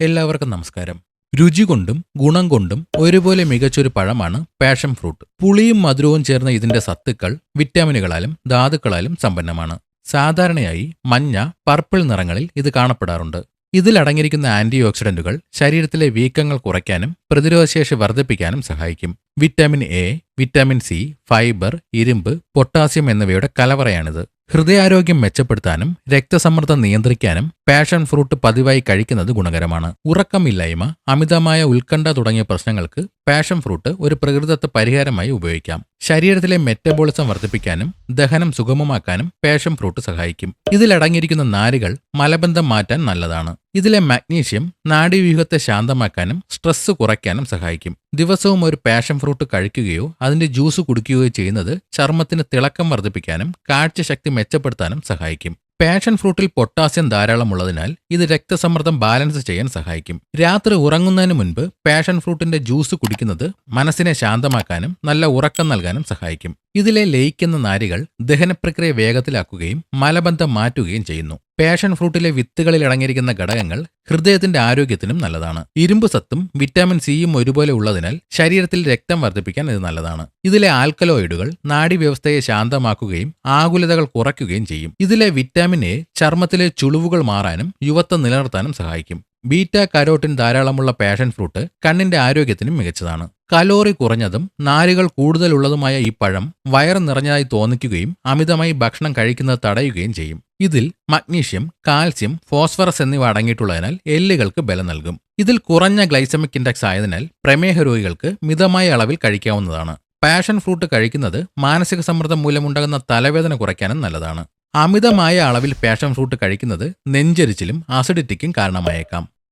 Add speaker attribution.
Speaker 1: എല്ലാവർക്കും നമസ്കാരം. രുചി കൊണ്ടും ഗുണം കൊണ്ടും ഒരുപോലെ മികച്ചൊരു പഴമാണ് പാഷൻ ഫ്രൂട്ട്. പുളിയും മധുരവും ചേർന്ന ഇതിന്റെ സത്തുക്കൾ വിറ്റാമിനുകളാലും ധാതുക്കളാലും സമ്പന്നമാണ്. സാധാരണയായി മഞ്ഞ, പർപ്പിൾ നിറങ്ങളിൽ ഇത് കാണപ്പെടാറുണ്ട്. ഇതിലടങ്ങിയിരിക്കുന്ന ആന്റി ഓക്സിഡന്റുകൾ ശരീരത്തിലെ വീക്കങ്ങൾ കുറയ്ക്കാനും പ്രതിരോധശേഷി വർദ്ധിപ്പിക്കാനും സഹായിക്കും. Vitamin A, vitamin C, fibre, ഇരുമ്പ്, പൊട്ടാസ്യം എന്നിവയുടെ കലവറയാണിത്. ഹൃദയാരോഗ്യം മെച്ചപ്പെടുത്താനും രക്തസമ്മർദ്ദം നിയന്ത്രിക്കാനും പാഷൻ ഫ്രൂട്ട് പതിവായി കഴിക്കുന്നത് ഗുണകരമാണ്. ഉറക്കമില്ലായ്മ, അമിതമായ ഉത്കണ്ഠ തുടങ്ങിയ പ്രശ്നങ്ങൾക്ക് പാഷൻ ഫ്രൂട്ട് ഒരു പ്രകൃതിദത്ത പരിഹാരമായി ഉപയോഗിക്കാം. ശരീരത്തിലെ മെറ്റബോളിസം വർദ്ധിപ്പിക്കാനും ദഹനം സുഗമമാക്കാനും പാഷൻ ഫ്രൂട്ട് സഹായിക്കും. ഇതിലടങ്ങിയിരിക്കുന്ന നാരുകൾ മലബന്ധം മാറ്റാൻ നല്ലതാണ്. ഇതിലെ മാഗ്നീഷ്യം നാഡീവ്യൂഹത്തെ ശാന്തമാക്കാനും സ്ട്രെസ് കുറയ്ക്കാനും സഹായിക്കും. ദിവസവും ഒരു പാഷൻ ഫ്രൂട്ട് കഴിക്കുകയോ അതിന്റെ ജ്യൂസ് കുടിക്കുകയോ ചെയ്യുന്നത് ചർമ്മത്തിന് തിളക്കം വർദ്ധിപ്പിക്കാനും കാഴ്ചശക്തി മെച്ചപ്പെടുത്താനും സഹായിക്കും. പാഷൻ ഫ്രൂട്ടിൽ പൊട്ടാസ്യം ധാരാളം ഉള്ളതിനാൽ ഇത് രക്തസമ്മർദ്ദം ബാലൻസ് ചെയ്യാൻ സഹായിക്കും. രാത്രി ഉറങ്ങുന്നതിന് മുൻപ് പാഷൻ ഫ്രൂട്ടിന്റെ ജ്യൂസ് കുടിക്കുന്നത് മനസ്സിനെ ശാന്തമാക്കാനും നല്ല ഉറക്കം നൽകാനും സഹായിക്കും. ഇതിലെ ലയിക്കുന്ന നാരുകൾ ദഹനപ്രക്രിയ വേഗത്തിലാക്കുകയും മലബന്ധം മാറ്റുകയും ചെയ്യുന്നു. പാഷൻ ഫ്രൂട്ടിലെ വിത്തുകളിൽ അടങ്ങിയിരിക്കുന്ന ഘടകങ്ങൾ ഹൃദയത്തിന്റെ ആരോഗ്യത്തിനും നല്ലതാണ്. ഇരുമ്പ് സത്തും വിറ്റാമിൻ സിയും ഒരുപോലെ ഉള്ളതിനാൽ ശരീരത്തിൽ രക്തം വർദ്ധിപ്പിക്കാൻ ഇത് നല്ലതാണ്. ഇതിലെ ആൽക്കലോയിഡുകൾ നാഡീവ്യവസ്ഥയെ ശാന്തമാക്കുകയും ആകുലതകൾ കുറയ്ക്കുകയും ചെയ്യും. ഇതിലെ വിറ്റാമിൻ എ ചർമ്മത്തിലെ ചുളിവുകൾ മാറാനും യുവത്വം നിലനിർത്താനും സഹായിക്കും. ബീറ്റ കരോട്ടിൻ ധാരാളമുള്ള പാഷൻ ഫ്രൂട്ട് കണ്ണിന്റെ ആരോഗ്യത്തിനും മികച്ചതാണ്. കലോറി കുറഞ്ഞതും നാരുകൾ കൂടുതലുള്ളതുമായ ഈ പഴം വയറ് നിറഞ്ഞതായി തോന്നിക്കുകയും അമിതമായി ഭക്ഷണം കഴിക്കുന്നത് തടയുകയും ചെയ്യും. ഇതിൽ മഗ്നീഷ്യം, കാൽസ്യം, ഫോസ്ഫറസ് എന്നിവ അടങ്ങിയിട്ടുള്ളതിനാൽ എല്ലുകൾക്ക് ബലം നൽകും. ഇതിൽ കുറഞ്ഞ ഗ്ലൈസമിക് ഇൻഡെക്സ് ആയതിനാൽ പ്രമേഹ രോഗികൾക്ക് മിതമായ അളവിൽ കഴിക്കാവുന്നതാണ്. പാഷൻ ഫ്രൂട്ട് കഴിക്കുന്നത് മാനസിക സമ്മർദ്ദം മൂലമുണ്ടാകുന്ന തലവേദന കുറയ്ക്കാനും നല്ലതാണ്. അമിതമായ അളവിൽ പാഷൻ ഫ്രൂട്ട് കഴിക്കുന്നത് നെഞ്ചെരിച്ചിലും അസിഡിറ്റിക്കും കാരണമായേക്കാം.